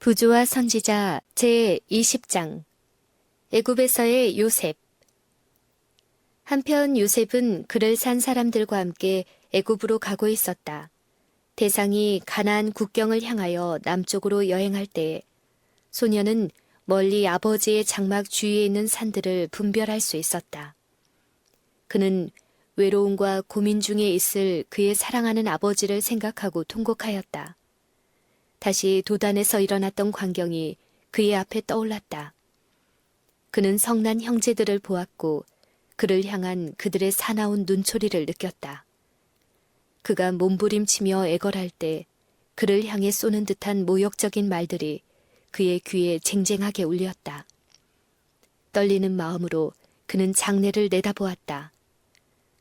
부조와 선지자 제20장 애굽에서의 요셉. 한편 요셉은 그를 산 사람들과 함께 애굽으로 가고 있었다. 대상이 가나안 국경을 향하여 남쪽으로 여행할 때에 소녀는 멀리 아버지의 장막 주위에 있는 산들을 분별할 수 있었다. 그는 외로움과 고민 중에 있을 그의 사랑하는 아버지를 생각하고 통곡하였다. 다시 도단에서 일어났던 광경이 그의 앞에 떠올랐다. 그는 성난 형제들을 보았고 그를 향한 그들의 사나운 눈초리를 느꼈다. 그가 몸부림치며 애걸할 때 그를 향해 쏘는 듯한 모욕적인 말들이 그의 귀에 쟁쟁하게 울렸다. 떨리는 마음으로 그는 장래를 내다보았다.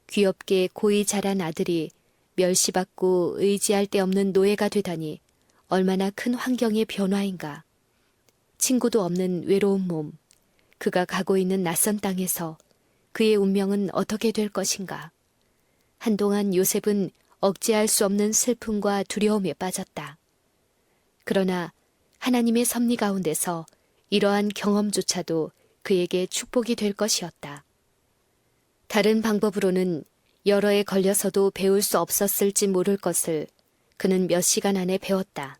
귀엽게 고이 자란 아들이 멸시받고 의지할 데 없는 노예가 되다니 얼마나 큰 환경의 변화인가. 친구도 없는 외로운 몸, 그가 가고 있는 낯선 땅에서 그의 운명은 어떻게 될 것인가. 한동안 요셉은 억제할 수 없는 슬픔과 두려움에 빠졌다. 그러나 하나님의 섭리 가운데서 이러한 경험조차도 그에게 축복이 될 것이었다. 다른 방법으로는 여러 해 걸려서도 배울 수 없었을지 모를 것을 그는 몇 시간 안에 배웠다.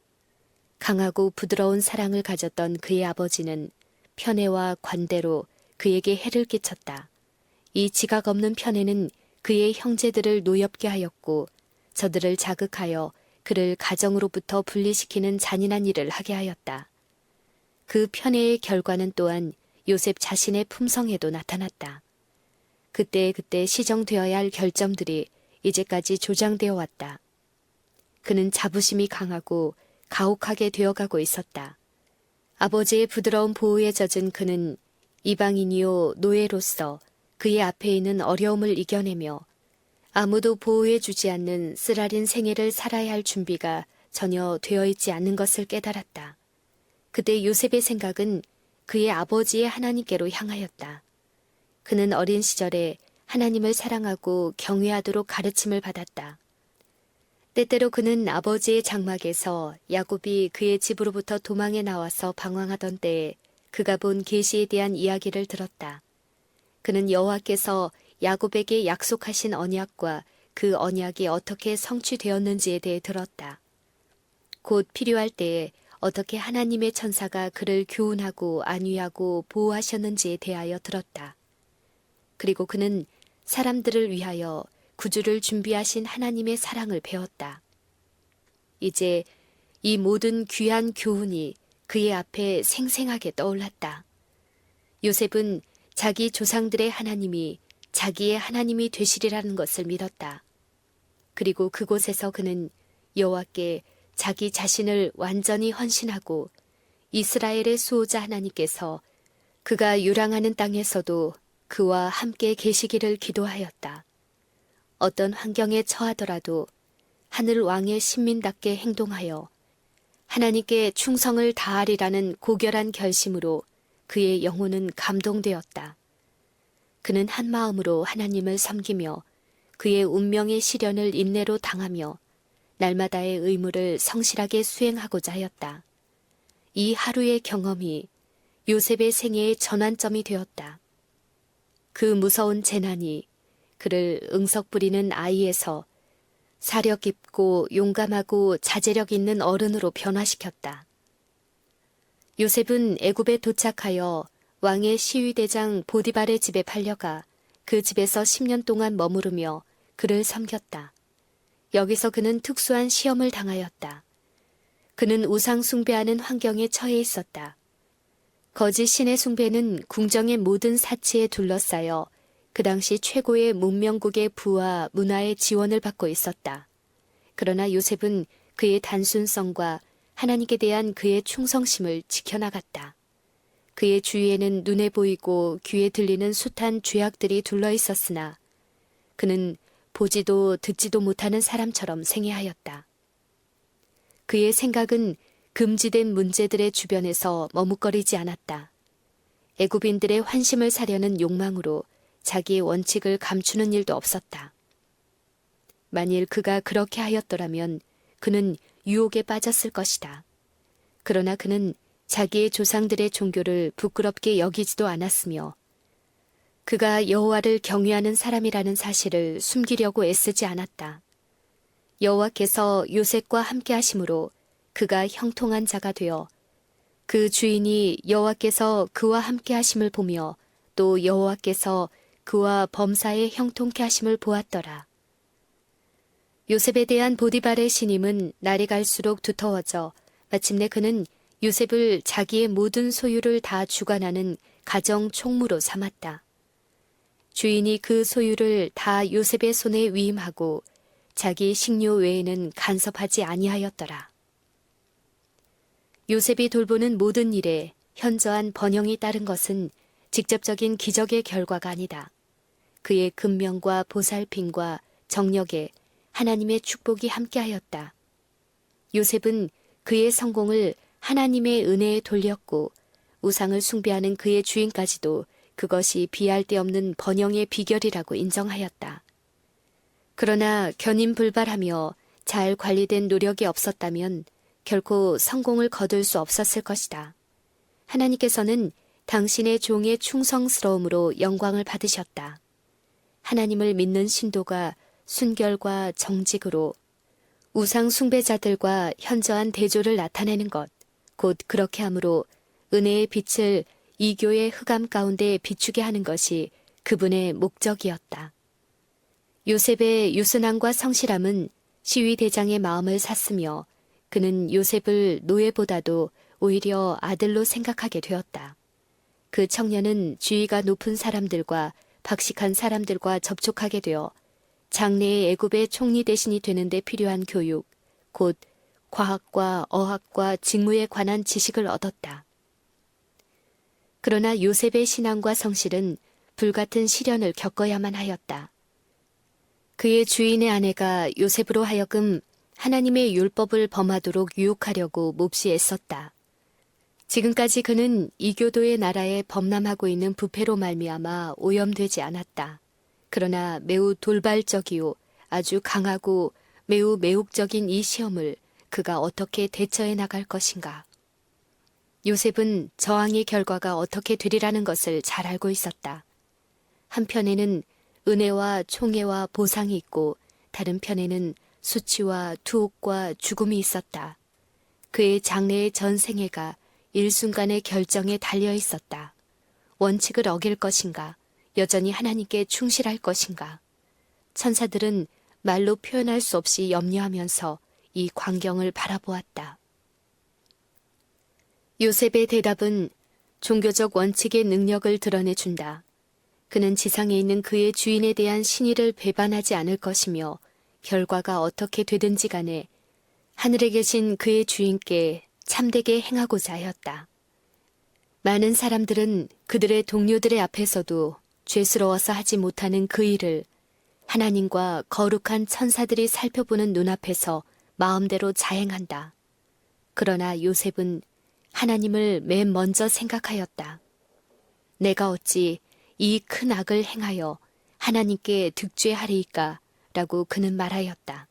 강하고 부드러운 사랑을 가졌던 그의 아버지는 편애와 관대로 그에게 해를 끼쳤다. 이 지각 없는 편애는 그의 형제들을 노엽게 하였고 저들을 자극하여 그를 가정으로부터 분리시키는 잔인한 일을 하게 하였다. 그 편애의 결과는 또한 요셉 자신의 품성에도 나타났다. 그때그때 시정되어야 할 결점들이 이제까지 조장되어 왔다. 그는 자부심이 강하고 가혹하게 되어가고 있었다. 아버지의 부드러운 보호에 젖은 그는 이방인이요 노예로서 그의 앞에 있는 어려움을 이겨내며 아무도 보호해주지 않는 쓰라린 생애를 살아야 할 준비가 전혀 되어 있지 않는 것을 깨달았다. 그때 요셉의 생각은 그의 아버지의 하나님께로 향하였다. 그는 어린 시절에 하나님을 사랑하고 경외하도록 가르침을 받았다. 때때로 그는 아버지의 장막에서 야곱이 그의 집으로부터 도망해 나와서 방황하던 때에 그가 본 계시에 대한 이야기를 들었다. 그는 여호와께서 야곱에게 약속하신 언약과 그 언약이 어떻게 성취되었는지에 대해 들었다. 곧 필요할 때에 어떻게 하나님의 천사가 그를 교훈하고 안위하고 보호하셨는지에 대하여 들었다. 그리고 그는 사람들을 위하여 구주를 준비하신 하나님의 사랑을 배웠다. 이제 이 모든 귀한 교훈이 그의 앞에 생생하게 떠올랐다. 요셉은 자기 조상들의 하나님이 자기의 하나님이 되시리라는 것을 믿었다. 그리고 그곳에서 그는 여호와께 자기 자신을 완전히 헌신하고 이스라엘의 수호자 하나님께서 그가 유랑하는 땅에서도 그와 함께 계시기를 기도하였다. 어떤 환경에 처하더라도 하늘 왕의 신민답게 행동하여 하나님께 충성을 다하리라는 고결한 결심으로 그의 영혼은 감동되었다. 그는 한 마음으로 하나님을 섬기며 그의 운명의 시련을 인내로 당하며 날마다의 의무를 성실하게 수행하고자 하였다. 이 하루의 경험이 요셉의 생애의 전환점이 되었다. 그 무서운 재난이 그를 응석 부리는 아이에서 사력 깊고 용감하고 자제력 있는 어른으로 변화시켰다. 요셉은 애굽에 도착하여 왕의 시위대장 보디발의 집에 팔려가 그 집에서 10년 동안 머무르며 그를 섬겼다. 여기서 그는 특수한 시험을 당하였다. 그는 우상 숭배하는 환경에 처해 있었다. 거짓 신의 숭배는 궁정의 모든 사치에 둘러싸여 그 당시 최고의 문명국의 부와 문화의 지원을 받고 있었다. 그러나 요셉은 그의 단순성과 하나님께 대한 그의 충성심을 지켜나갔다. 그의 주위에는 눈에 보이고 귀에 들리는 숱한 죄악들이 둘러 있었으나 그는 보지도 듣지도 못하는 사람처럼 생애하였다. 그의 생각은 금지된 문제들의 주변에서 머뭇거리지 않았다. 애굽인들의 환심을 사려는 욕망으로 자기의 원칙을 감추는 일도 없었다. 만일 그가 그렇게 하였더라면 그는 유혹에 빠졌을 것이다. 그러나 그는 자기의 조상들의 종교를 부끄럽게 여기지도 않았으며 그가 여호와를 경외하는 사람이라는 사실을 숨기려고 애쓰지 않았다. 여호와께서 요셉과 함께 하심으로 그가 형통한 자가 되어 그 주인이 여호와께서 그와 함께 하심을 보며 또 여호와께서 그와 범사에 형통케 하심을 보았더라. 요셉에 대한 보디발의 신임은 날이 갈수록 두터워져 마침내 그는 요셉을 자기의 모든 소유를 다 주관하는 가정 총무로 삼았다. 주인이 그 소유를 다 요셉의 손에 위임하고 자기 식료 외에는 간섭하지 아니하였더라. 요셉이 돌보는 모든 일에 현저한 번영이 따른 것은 직접적인 기적의 결과가 아니다. 그의 근면과 보살핌과 정력에 하나님의 축복이 함께하였다. 요셉은 그의 성공을 하나님의 은혜에 돌렸고 우상을 숭배하는 그의 주인까지도 그것이 비할 데 없는 번영의 비결이라고 인정하였다. 그러나 견인불발하며 잘 관리된 노력이 없었다면 결코 성공을 거둘 수 없었을 것이다. 하나님께서는 당신의 종의 충성스러움으로 영광을 받으셨다. 하나님을 믿는 신도가 순결과 정직으로 우상 숭배자들과 현저한 대조를 나타내는 것, 곧 그렇게 함으로 은혜의 빛을 이교의 흑암 가운데 비추게 하는 것이 그분의 목적이었다. 요셉의 유순함과 성실함은 시위대장의 마음을 샀으며 그는 요셉을 노예보다도 오히려 아들로 생각하게 되었다. 그 청년은 지위가 높은 사람들과 박식한 사람들과 접촉하게 되어 장래의 애굽의 총리 대신이 되는 데 필요한 교육, 곧 과학과 어학과 직무에 관한 지식을 얻었다. 그러나 요셉의 신앙과 성실은 불같은 시련을 겪어야만 하였다. 그의 주인의 아내가 요셉으로 하여금 하나님의 율법을 범하도록 유혹하려고 몹시 애썼다. 지금까지 그는 이교도의 나라에 범람하고 있는 부패로 말미암아 오염되지 않았다. 그러나 매우 돌발적이요 아주 강하고 매우 매혹적인 이 시험을 그가 어떻게 대처해 나갈 것인가. 요셉은 저항의 결과가 어떻게 되리라는 것을 잘 알고 있었다. 한편에는 은혜와 총애와 보상이 있고 다른 편에는 수치와 투옥과 죽음이 있었다. 그의 장래의 전생애가 일순간의 결정에 달려 있었다. 원칙을 어길 것인가, 여전히 하나님께 충실할 것인가. 천사들은 말로 표현할 수 없이 염려하면서 이 광경을 바라보았다. 요셉의 대답은 종교적 원칙의 능력을 드러내준다. 그는 지상에 있는 그의 주인에 대한 신의를 배반하지 않을 것이며 결과가 어떻게 되든지 간에 하늘에 계신 그의 주인께 참되게 행하고자 하였다. 많은 사람들은 그들의 동료들의 앞에서도 죄스러워서 하지 못하는 그 일을 하나님과 거룩한 천사들이 살펴보는 눈앞에서 마음대로 자행한다. 그러나 요셉은 하나님을 맨 먼저 생각하였다. 내가 어찌 이 큰 악을 행하여 하나님께 득죄하리이까 라고 그는 말하였다.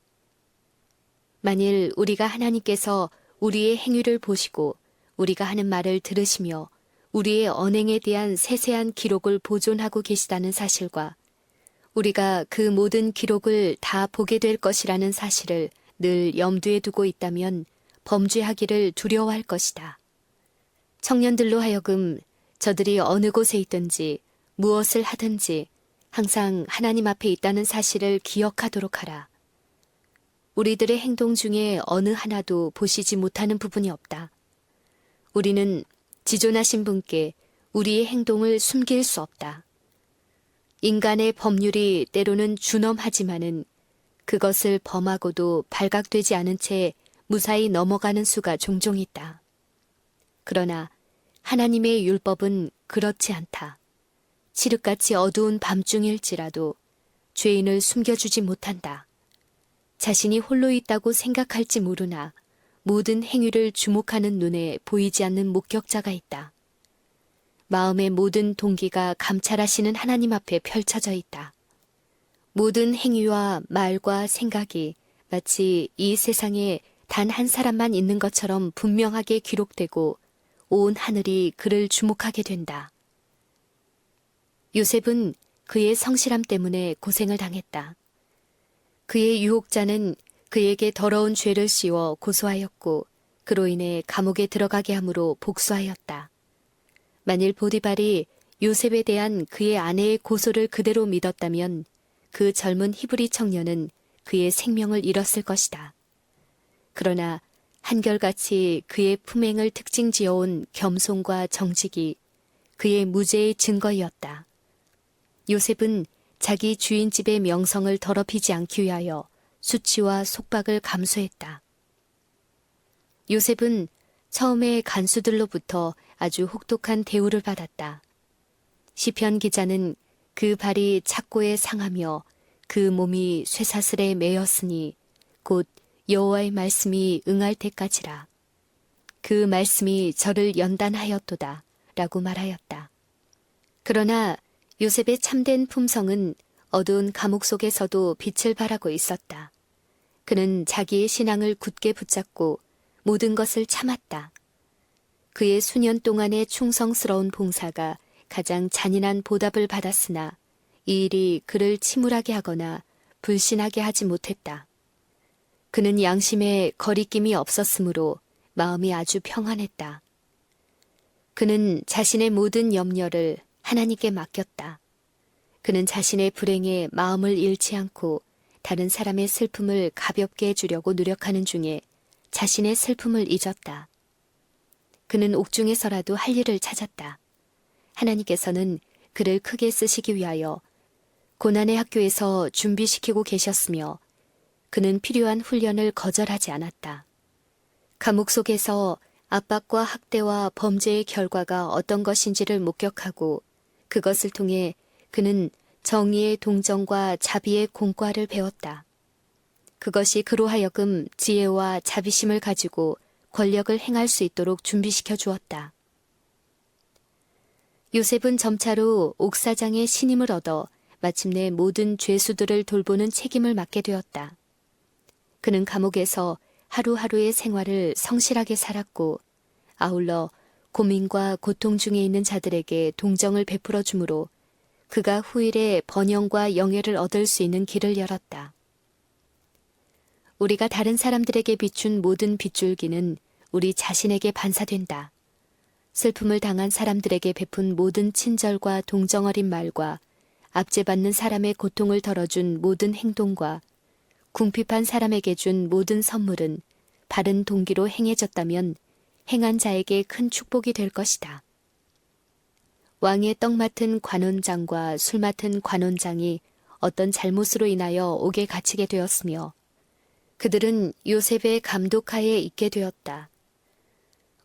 만일 우리가 하나님께서 우리의 행위를 보시고 우리가 하는 말을 들으시며 우리의 언행에 대한 세세한 기록을 보존하고 계시다는 사실과 우리가 그 모든 기록을 다 보게 될 것이라는 사실을 늘 염두에 두고 있다면 범죄하기를 두려워할 것이다. 청년들로 하여금 저들이 어느 곳에 있든지 무엇을 하든지 항상 하나님 앞에 있다는 사실을 기억하도록 하라. 우리들의 행동 중에 어느 하나도 보시지 못하는 부분이 없다. 우리는 지존하신 분께 우리의 행동을 숨길 수 없다. 인간의 법률이 때로는 준엄하지만은 그것을 범하고도 발각되지 않은 채 무사히 넘어가는 수가 종종 있다. 그러나 하나님의 율법은 그렇지 않다. 칠흑같이 어두운 밤중일지라도 죄인을 숨겨주지 못한다. 자신이 홀로 있다고 생각할지 모르나 모든 행위를 주목하는 눈에 보이지 않는 목격자가 있다. 마음의 모든 동기가 감찰하시는 하나님 앞에 펼쳐져 있다. 모든 행위와 말과 생각이 마치 이 세상에 단 한 사람만 있는 것처럼 분명하게 기록되고 온 하늘이 그를 주목하게 된다. 요셉은 그의 성실함 때문에 고생을 당했다. 그의 유혹자는 그에게 더러운 죄를 씌워 고소하였고 그로 인해 감옥에 들어가게 함으로 복수하였다. 만일 보디발이 요셉에 대한 그의 아내의 고소를 그대로 믿었다면 그 젊은 히브리 청년은 그의 생명을 잃었을 것이다. 그러나 한결같이 그의 품행을 특징지어온 겸손과 정직이 그의 무죄의 증거이었다. 요셉은 자기 주인 집의 명성을 더럽히지 않기 위하여 수치와 속박을 감수했다. 요셉은 처음에 간수들로부터 아주 혹독한 대우를 받았다. 시편 기자는 그 발이 착고에 상하며 그 몸이 쇠사슬에 매였으니 곧 여호와의 말씀이 응할 때까지라. 그 말씀이 저를 연단하였도다 라고 말하였다. 그러나 요셉의 참된 품성은 어두운 감옥 속에서도 빛을 발하고 있었다. 그는 자기의 신앙을 굳게 붙잡고 모든 것을 참았다. 그의 수년 동안의 충성스러운 봉사가 가장 잔인한 보답을 받았으나 이 일이 그를 침울하게 하거나 불신하게 하지 못했다. 그는 양심에 거리낌이 없었으므로 마음이 아주 평안했다. 그는 자신의 모든 염려를 하나님께 맡겼다. 그는 자신의 불행에 마음을 잃지 않고 다른 사람의 슬픔을 가볍게 해주려고 노력하는 중에 자신의 슬픔을 잊었다. 그는 옥중에서라도 할 일을 찾았다. 하나님께서는 그를 크게 쓰시기 위하여 고난의 학교에서 준비시키고 계셨으며 그는 필요한 훈련을 거절하지 않았다. 감옥 속에서 압박과 학대와 범죄의 결과가 어떤 것인지를 목격하고 그것을 통해 그는 정의의 동정과 자비의 공과를 배웠다. 그것이 그로 하여금 지혜와 자비심을 가지고 권력을 행할 수 있도록 준비시켜 주었다. 요셉은 점차로 옥사장의 신임을 얻어 마침내 모든 죄수들을 돌보는 책임을 맡게 되었다. 그는 감옥에서 하루하루의 생활을 성실하게 살았고 아울러 고민과 고통 중에 있는 자들에게 동정을 베풀어 주므로 그가 후일에 번영과 영예를 얻을 수 있는 길을 열었다. 우리가 다른 사람들에게 비춘 모든 빗줄기는 우리 자신에게 반사된다. 슬픔을 당한 사람들에게 베푼 모든 친절과 동정 어린 말과 압제받는 사람의 고통을 덜어준 모든 행동과 궁핍한 사람에게 준 모든 선물은 바른 동기로 행해졌다면 행한 자에게 큰 축복이 될 것이다. 왕의 떡 맡은 관원장과 술 맡은 관원장이 어떤 잘못으로 인하여 옥에 갇히게 되었으며 그들은 요셉의 감독하에 있게 되었다.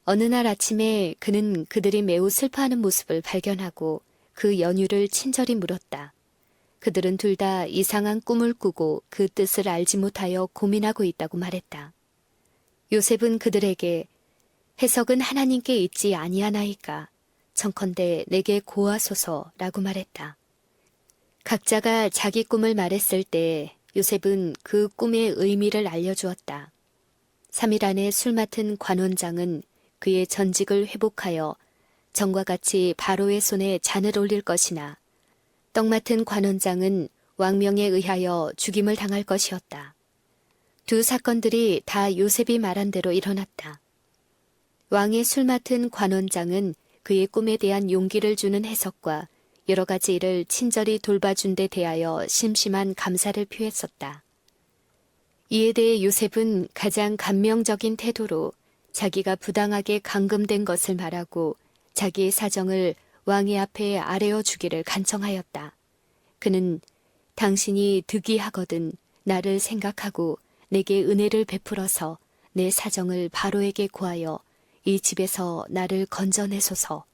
어느 날 아침에 그는 그들이 매우 슬퍼하는 모습을 발견하고 그 연유를 친절히 물었다. 그들은 둘 다 이상한 꿈을 꾸고 그 뜻을 알지 못하여 고민하고 있다고 말했다. 요셉은 그들에게 해석은 하나님께 있지 아니하나이까 청컨대 내게 고하소서라고 말했다. 각자가 자기 꿈을 말했을 때 요셉은 그 꿈의 의미를 알려주었다. 3일 안에 술 맡은 관원장은 그의 전직을 회복하여 전과 같이 바로의 손에 잔을 올릴 것이나 떡 맡은 관원장은 왕명에 의하여 죽임을 당할 것이었다. 두 사건들이 다 요셉이 말한 대로 일어났다. 왕의 술 맡은 관원장은 그의 꿈에 대한 용기를 주는 해석과 여러 가지 일을 친절히 돌봐준 데 대하여 심심한 감사를 표했었다. 이에 대해 요셉은 가장 감명적인 태도로 자기가 부당하게 감금된 것을 말하고 자기의 사정을 왕의 앞에 아뢰어 주기를 간청하였다. 그는 당신이 득이하거든 나를 생각하고 내게 은혜를 베풀어서 내 사정을 바로에게 고하여 이 집에서 나를 건져내소서.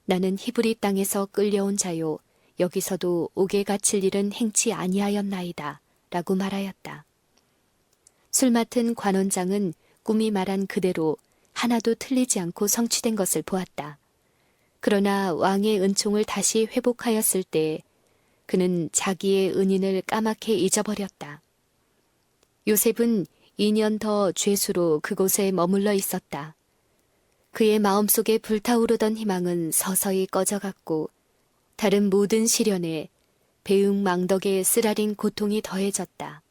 나는 히브리 땅에서 끌려온 자요 여기서도 옥에 갇힐 일은 행치 아니하였나이다 라고 말하였다. 술 맡은 관원장은 꿈이 말한 그대로 하나도 틀리지 않고 성취된 것을 보았다. 그러나 왕의 은총을 다시 회복하였을 때 그는 자기의 은인을 까맣게 잊어버렸다. 요셉은 2년 더 죄수로 그곳에 머물러 있었다. 그의 마음속에 불타오르던 희망은 서서히 꺼져갔고 다른 모든 시련에 배은망덕의 쓰라린 고통이 더해졌다.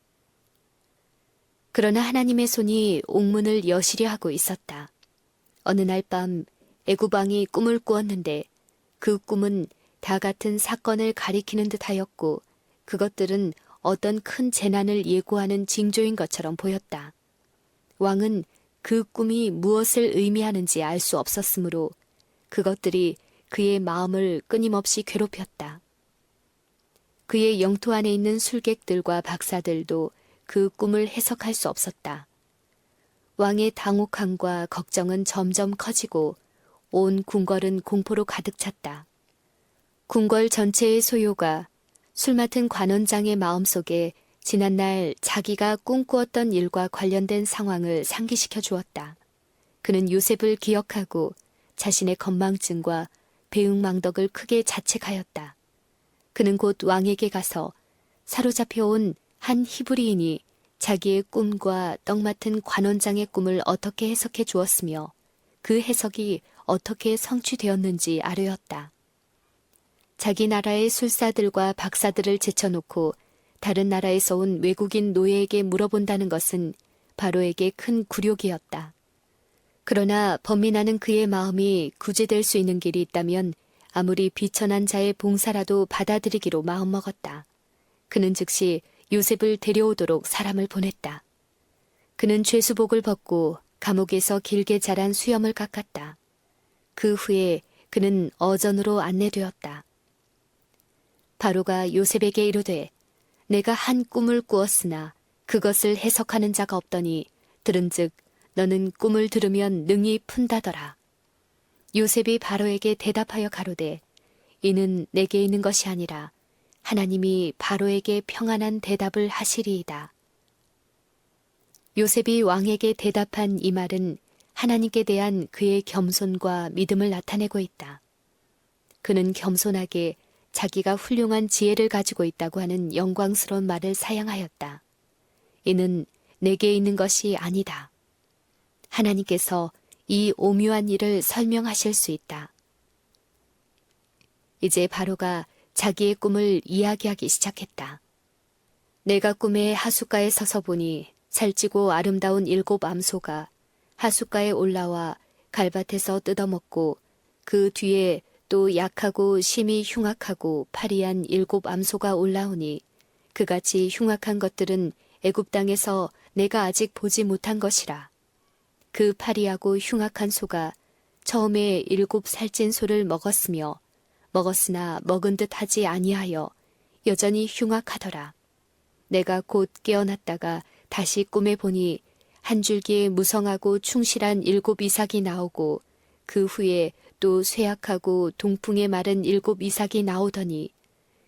그러나 하나님의 손이 옥문을 여시려 하고 있었다. 어느 날 밤 애굽 왕이 꿈을 꾸었는데 그 꿈은 다 같은 사건을 가리키는 듯하였고 그것들은 어떤 큰 재난을 예고하는 징조인 것처럼 보였다. 왕은 그 꿈이 무엇을 의미하는지 알 수 없었으므로 그것들이 그의 마음을 끊임없이 괴롭혔다. 그의 영토 안에 있는 술객들과 박사들도 그 꿈을 해석할 수 없었다. 왕의 당혹함과 걱정은 점점 커지고 온 궁궐은 공포로 가득 찼다. 궁궐 전체의 소요가 술 맡은 관원장의 마음속에 지난날 자기가 꿈꾸었던 일과 관련된 상황을 상기시켜 주었다. 그는 요셉을 기억하고 자신의 건망증과 배은망덕을 크게 자책하였다. 그는 곧 왕에게 가서 사로잡혀온 한 히브리인이 자기의 꿈과 떡 맡은 관원장의 꿈을 어떻게 해석해 주었으며 그 해석이 어떻게 성취되었는지 아뢰었다. 자기 나라의 술사들과 박사들을 제쳐놓고 다른 나라에서 온 외국인 노예에게 물어본다는 것은 바로에게 큰 굴욕이었다. 그러나 범민하는 그의 마음이 구제될 수 있는 길이 있다면 아무리 비천한 자의 봉사라도 받아들이기로 마음먹었다. 그는 즉시 요셉을 데려오도록 사람을 보냈다. 그는 죄수복을 벗고 감옥에서 길게 자란 수염을 깎았다. 그 후에 그는 어전으로 안내되었다. 바로가 요셉에게 이르되 내가 한 꿈을 꾸었으나 그것을 해석하는 자가 없더니 들은즉 너는 꿈을 들으면 능히 푼다더라. 요셉이 바로에게 대답하여 가로되 이는 내게 있는 것이 아니라 하나님이 바로에게 평안한 대답을 하시리이다. 요셉이 왕에게 대답한 이 말은 하나님께 대한 그의 겸손과 믿음을 나타내고 있다. 그는 겸손하게 자기가 훌륭한 지혜를 가지고 있다고 하는 영광스러운 말을 사용하였다. 이는 내게 있는 것이 아니다. 하나님께서 이 오묘한 일을 설명하실 수 있다. 이제 바로가 자기의 꿈을 이야기하기 시작했다. 내가 꿈에 하숫가에 서서 보니 살찌고 아름다운 7 암소가 하숫가에 올라와 갈밭에서 뜯어먹고 그 뒤에 또 약하고 심히 흉악하고 파리한 7 암소가 올라오니 그같이 흉악한 것들은 애굽 땅에서 내가 아직 보지 못한 것이라. 그 파리하고 흉악한 소가 처음에 7 살찐 소를 먹었으며 먹었으나 먹은 듯 하지 아니하여 여전히 흉악하더라. 내가 곧 깨어났다가 다시 꿈에 보니 한 줄기에 무성하고 충실한 7 이삭이 나오고 그 후에 또 쇠약하고 동풍에 마른 7 이삭이 나오더니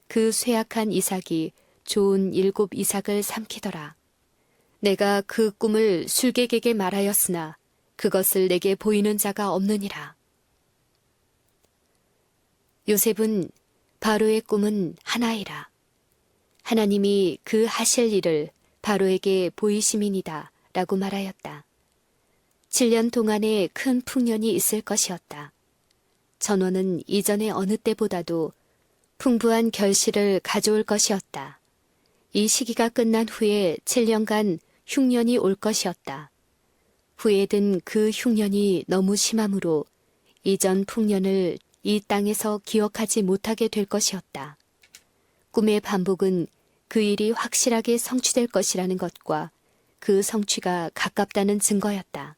그 쇠약한 이삭이 좋은 7 이삭을 삼키더라. 내가 그 꿈을 술객에게 말하였으나 그것을 내게 보이는 자가 없느니라. 요셉은 바로의 꿈은 하나이라. 하나님이 그 하실 일을 바로에게 보이심이니이다 라고 말하였다. 7년 동안에 큰 풍년이 있을 것이었다. 전원은 이전의 어느 때보다도 풍부한 결실을 가져올 것이었다. 이 시기가 끝난 후에 7년간 흉년이 올 것이었다. 후에 든 그 흉년이 너무 심하므로 이전 풍년을 이 땅에서 기억하지 못하게 될 것이었다. 꿈의 반복은 그 일이 확실하게 성취될 것이라는 것과 그 성취가 가깝다는 증거였다.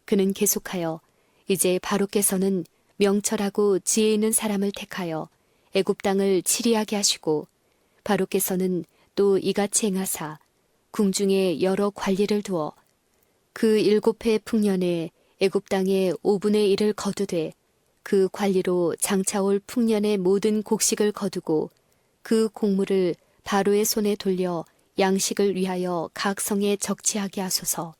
그는 계속하여 이제 바로께서는 명철하고 지혜 있는 사람을 택하여 애굽 땅을 치리하게 하시고 바로께서는 또 이같이 행하사 궁중에 여러 관리를 두어 그 7해 풍년에 애굽 땅의 5분의 1을 거두되 그 관리로 장차올 풍년의 모든 곡식을 거두고 그 곡물을 바로의 손에 돌려 양식을 위하여 각 성에 적치하게 하소서.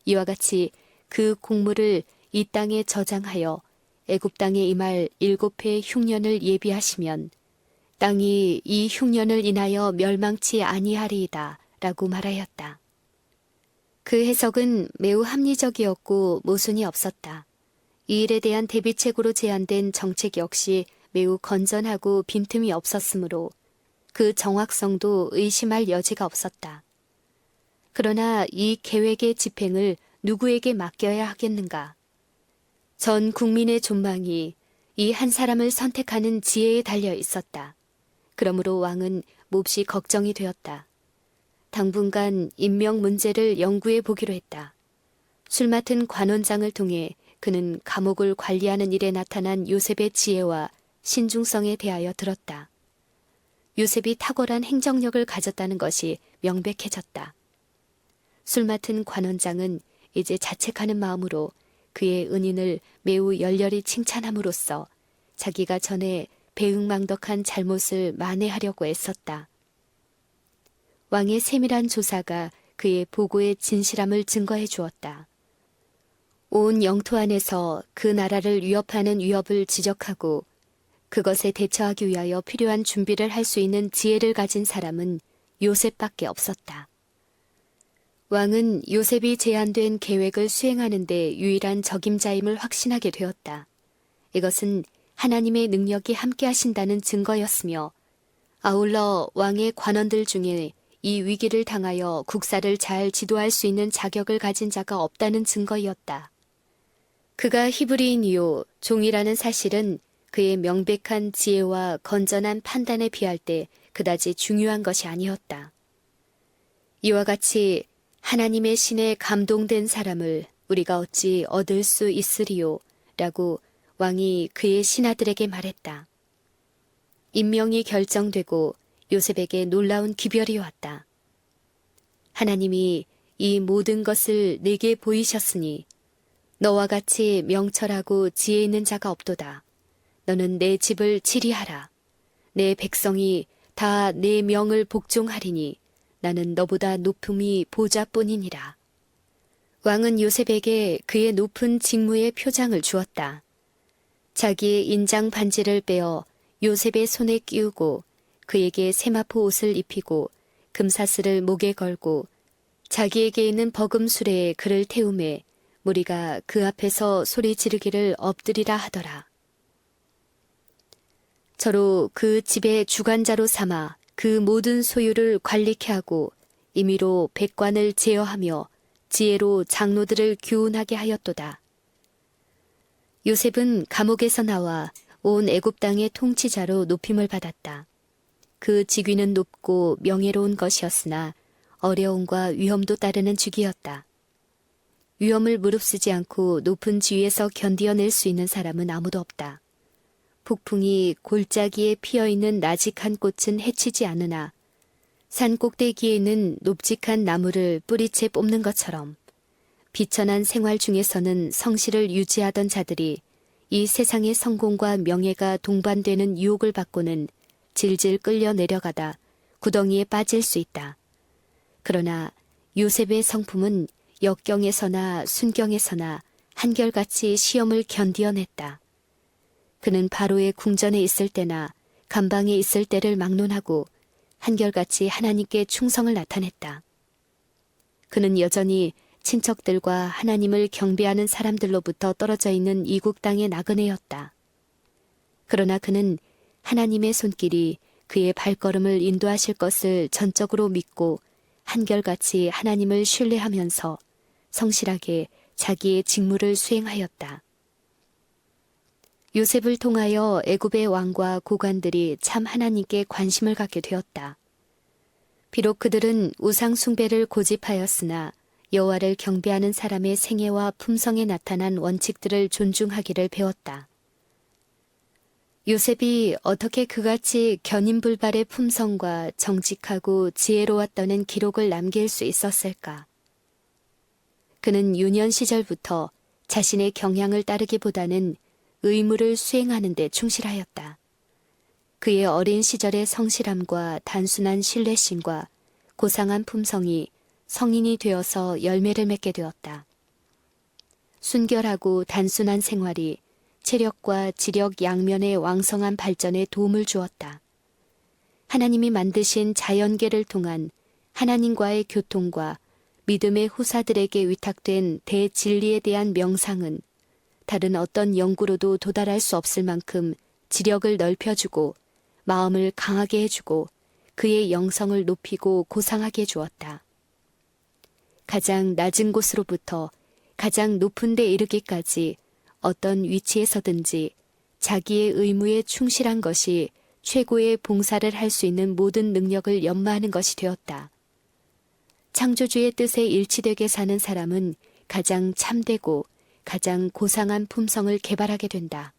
이와 같이 그 곡물을 이 땅에 저장하여 애굽 땅에 임할 7해 흉년을 예비하시면 땅이 이 흉년을 인하여 멸망치 아니하리이다 라고 말하였다. 그 해석은 매우 합리적이었고 모순이 없었다. 이 일에 대한 대비책으로 제안된 정책 역시 매우 건전하고 빈틈이 없었으므로 그 정확성도 의심할 여지가 없었다. 그러나 이 계획의 집행을 누구에게 맡겨야 하겠는가? 전 국민의 존망이 이 한 사람을 선택하는 지혜에 달려 있었다. 그러므로 왕은 몹시 걱정이 되었다. 당분간 임명 문제를 연구해 보기로 했다. 술 맡은 관원장을 통해 그는 감옥을 관리하는 일에 나타난 요셉의 지혜와 신중성에 대하여 들었다. 요셉이 탁월한 행정력을 가졌다는 것이 명백해졌다. 술 맡은 관원장은 이제 자책하는 마음으로 그의 은인을 매우 열렬히 칭찬함으로써 자기가 전에 배은망덕한 잘못을 만회하려고 애썼다. 왕의 세밀한 조사가 그의 보고의 진실함을 증거해 주었다. 온 영토 안에서 그 나라를 위협하는 위협을 지적하고 그것에 대처하기 위하여 필요한 준비를 할 수 있는 지혜를 가진 사람은 요셉밖에 없었다. 왕은 요셉이 제안된 계획을 수행하는 데 유일한 적임자임을 확신하게 되었다. 이것은 하나님의 능력이 함께 하신다는 증거였으며 아울러 왕의 관원들 중에 이 위기를 당하여 국사를 잘 지도할 수 있는 자격을 가진 자가 없다는 증거였다. 그가 히브리인이요 종이라는 사실은 그의 명백한 지혜와 건전한 판단에 비할 때 그다지 중요한 것이 아니었다. 이와 같이 하나님의 신에 감동된 사람을 우리가 어찌 얻을 수 있으리요? 라고 왕이 그의 신하들에게 말했다. 임명이 결정되고 요셉에게 놀라운 기별이 왔다. 하나님이 이 모든 것을 내게 보이셨으니 너와 같이 명철하고 지혜 있는 자가 없도다. 너는 내 집을 치리하라. 내 백성이 다 내 명을 복종하리니 나는 너보다 높음이 보좌뿐이니라. 왕은 요셉에게 그의 높은 직무의 표장을 주었다. 자기의 인장 반지를 빼어 요셉의 손에 끼우고 그에게 세마포 옷을 입히고 금사슬을 목에 걸고 자기에게 있는 버금 수레에 그를 태우매 무리가 그 앞에서 소리 지르기를 엎드리라 하더라. 저로 그 집의 주관자로 삼아 그 모든 소유를 관리케 하고 임의로 백관을 제어하며 지혜로 장로들을 교훈하게 하였도다. 요셉은 감옥에서 나와 온 애굽 땅의 통치자로 높임을 받았다. 그 직위는 높고 명예로운 것이었으나 어려움과 위험도 따르는 직위였다. 위험을 무릅쓰지 않고 높은 지위에서 견디어낼 수 있는 사람은 아무도 없다. 폭풍이 골짜기에 피어있는 나직한 꽃은 해치지 않으나 산 꼭대기에는 높직한 나무를 뿌리채 뽑는 것처럼 비천한 생활 중에서는 성실을 유지하던 자들이 이 세상의 성공과 명예가 동반되는 유혹을 받고는 질질 끌려 내려가다 구덩이에 빠질 수 있다. 그러나 요셉의 성품은 역경에서나 순경에서나 한결같이 시험을 견디어냈다. 그는 바로의 궁전에 있을 때나 감방에 있을 때를 막론하고 한결같이 하나님께 충성을 나타냈다. 그는 여전히 친척들과 하나님을 경배하는 사람들로부터 떨어져 있는 이국 땅의 나그네였다. 그러나 그는 하나님의 손길이 그의 발걸음을 인도하실 것을 전적으로 믿고 한결같이 하나님을 신뢰하면서 성실하게 자기의 직무를 수행하였다. 요셉을 통하여 애굽의 왕과 고관들이 참 하나님께 관심을 갖게 되었다. 비록 그들은 우상 숭배를 고집하였으나 여호와를 경배하는 사람의 생애와 품성에 나타난 원칙들을 존중하기를 배웠다. 요셉이 어떻게 그같이 견인불발의 품성과 정직하고 지혜로웠다는 기록을 남길 수 있었을까? 그는 유년 시절부터 자신의 경향을 따르기보다는 의무를 수행하는 데 충실하였다. 그의 어린 시절의 성실함과 단순한 신뢰심과 고상한 품성이 성인이 되어서 열매를 맺게 되었다. 순결하고 단순한 생활이 체력과 지력 양면의 왕성한 발전에 도움을 주었다. 하나님이 만드신 자연계를 통한 하나님과의 교통과 믿음의 후사들에게 위탁된 대진리에 대한 명상은 다른 어떤 연구로도 도달할 수 없을 만큼 지력을 넓혀주고 마음을 강하게 해주고 그의 영성을 높이고 고상하게 해주었다. 가장 낮은 곳으로부터 가장 높은 데 이르기까지 어떤 위치에서든지 자기의 의무에 충실한 것이 최고의 봉사를 할 수 있는 모든 능력을 연마하는 것이 되었다. 창조주의 뜻에 일치되게 사는 사람은 가장 참되고 가장 고상한 품성을 개발하게 된다.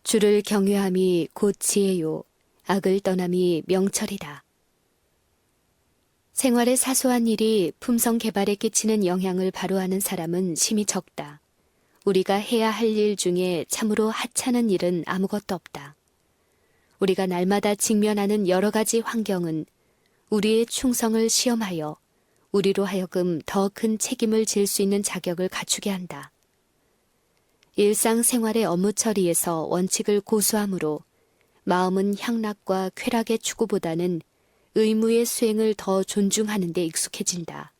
주를 경외함이 곧 지혜요, 악을 떠남이 명철이다. 생활의 사소한 일이 품성 개발에 끼치는 영향을 바로 아는 사람은 심히 적다. 우리가 해야 할 일 중에 참으로 하찮은 일은 아무것도 없다. 우리가 날마다 직면하는 여러 가지 환경은 우리의 충성을 시험하여 우리로 하여금 더 큰 책임을 질 수 있는 자격을 갖추게 한다. 일상생활의 업무 처리에서 원칙을 고수함으로 마음은 향락과 쾌락의 추구보다는 의무의 수행을 더 존중하는 데 익숙해진다.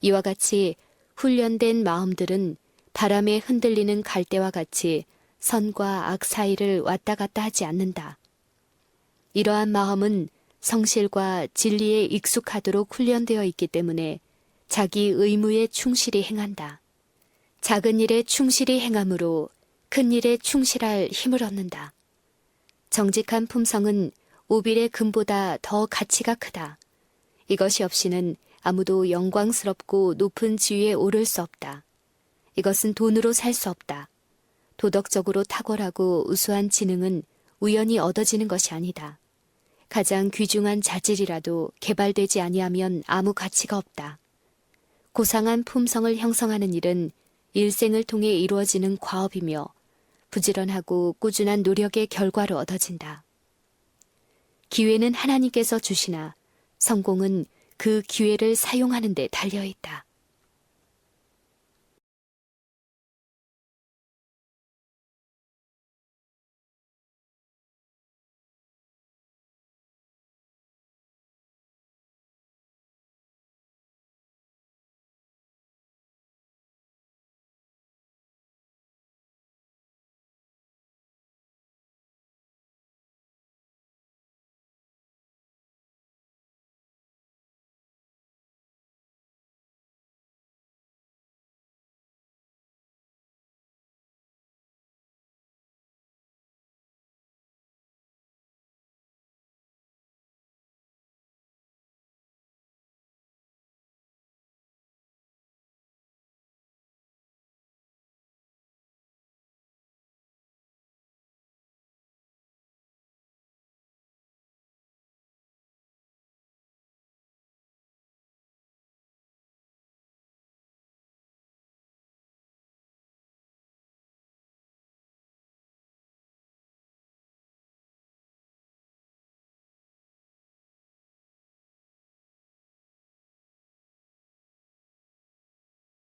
이와 같이 훈련된 마음들은 바람에 흔들리는 갈대와 같이 선과 악 사이를 왔다 갔다 하지 않는다. 이러한 마음은 성실과 진리에 익숙하도록 훈련되어 있기 때문에 자기 의무에 충실히 행한다. 작은 일에 충실히 행함으로 큰 일에 충실할 힘을 얻는다. 정직한 품성은 오빌의 금보다 더 가치가 크다. 이것이 없이는 아무도 영광스럽고 높은 지위에 오를 수 없다. 이것은 돈으로 살 수 없다. 도덕적으로 탁월하고 우수한 지능은 우연히 얻어지는 것이 아니다. 가장 귀중한 자질이라도 개발되지 아니하면 아무 가치가 없다. 고상한 품성을 형성하는 일은 일생을 통해 이루어지는 과업이며 부지런하고 꾸준한 노력의 결과로 얻어진다. 기회는 하나님께서 주시나 성공은 그 기회를 사용하는 데 달려 있다.